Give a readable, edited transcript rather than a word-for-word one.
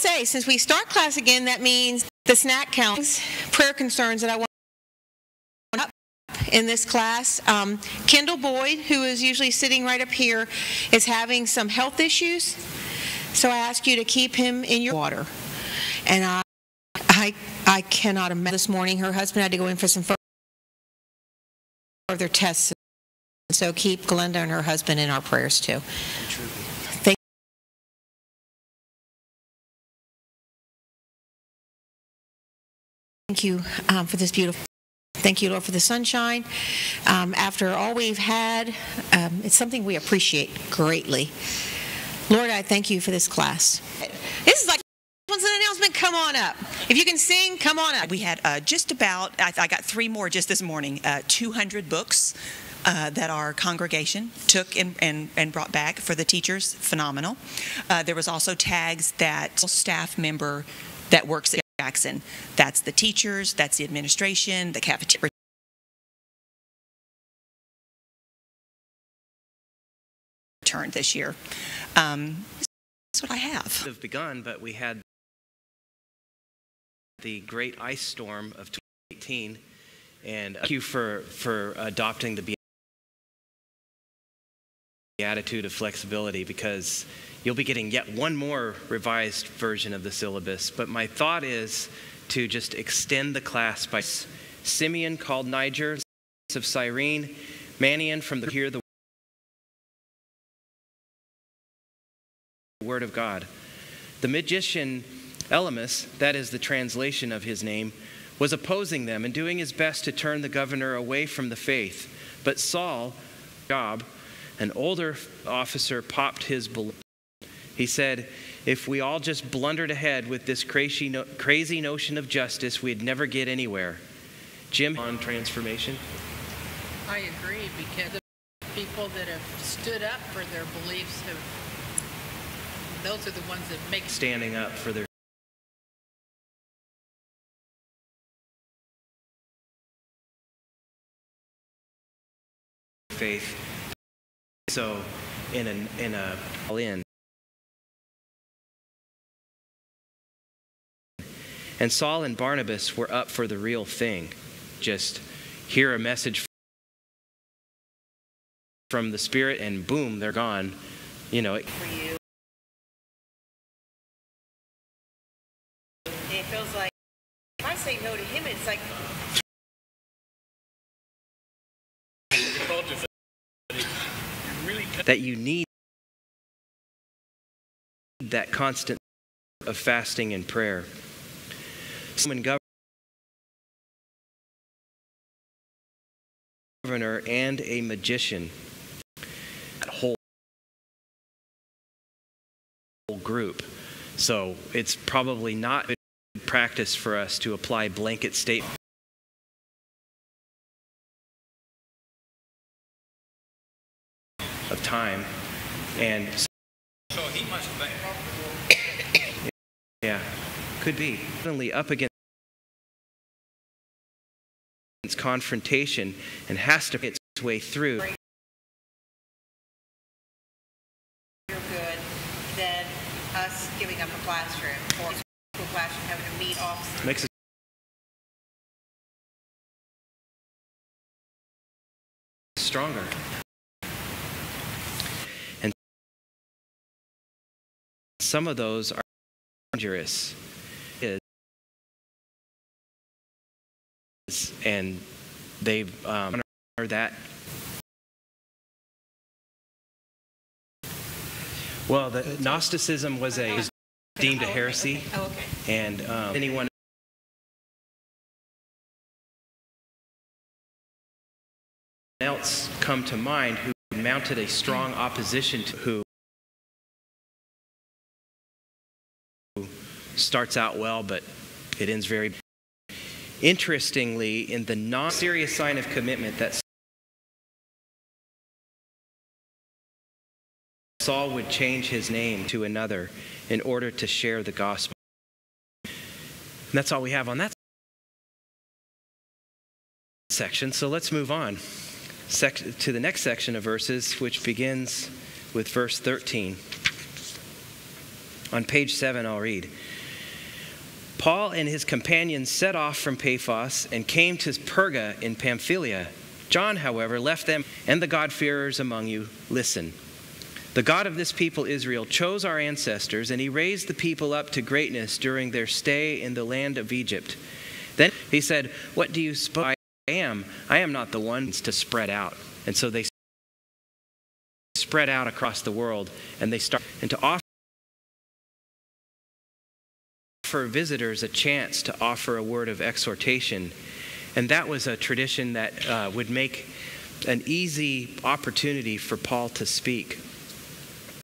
say, since we start class again, that means the snack counts, prayer concerns that I want up in this class. Kendall Boyd, who is usually sitting right up here, is having some health issues. So I ask you to keep him in your water. And I cannot imagine. This morning, her husband had to go in for some further tests. So keep Glenda and her husband in our prayers too. Thank you for this beautiful. Thank you, Lord, for the sunshine. After all we've had, it's something we appreciate greatly. Lord, I thank you for this class. This is like an announcement. Come on up. If you can sing, come on up. We had just about, I got 3 more just this morning, 200 books that our congregation took and brought back for the teachers. Phenomenal. There was also tags that staff member that works at Jackson. That's the teachers, that's the administration, the cafeteria. Returned this year. That's what I have. Have begun, but we had the great ice storm of 2018, and thank you for adopting the attitude of flexibility, because you'll be getting yet one more revised version of the syllabus. But my thought is to just extend the class by Simeon called Niger of Cyrene, Manian from the hear the word of God. The magician Elymas, that is the translation of his name, was opposing them and doing his best to turn the governor away from the faith. But Saul, Job, an older officer, popped his balloon. He said, if we all just blundered ahead with this crazy notion of justice, we'd never get anywhere. Jim, on transformation? I agree, because the people that have stood up for their beliefs, those are the ones that make... Standing up for their... faith. So, in and Saul and Barnabas were up for the real thing. Just hear a message from the Spirit and boom, they're gone. You know. For you. It feels like if I say no to him, it's like that you need that constant of fasting and prayer. Roman governor and a magician, that whole group. So it's probably not good practice for us to apply blanket statements of time. And so he must have been. Yeah, could be. Suddenly up against confrontation and has to get its way through. You're good than us giving up a classroom or a classroom having to meet off. Makes us stronger. And some of those are dangerous. And they've that. Well, the Gnosticism was deemed a heresy, and anyone else come to mind who mounted a strong opposition to who starts out well, but it ends very. Interestingly, in the non-serious sign of commitment that Saul would change his name to another in order to share the gospel. And that's all we have on that section. So let's move on to the next section of verses, which begins with verse 13. On page 7, I'll read. Paul and his companions set off from Paphos and came to Perga in Pamphylia. John, however, left them, and the God-fearers among you, listen. The God of this people, Israel, chose our ancestors, and he raised the people up to greatness during their stay in the land of Egypt. Then he said, what do you suppose I am? I am not the one to spread out. And so they spread out across the world, and they started to offer visitors a chance to offer a word of exhortation. And that was a tradition that would make an easy opportunity for Paul to speak.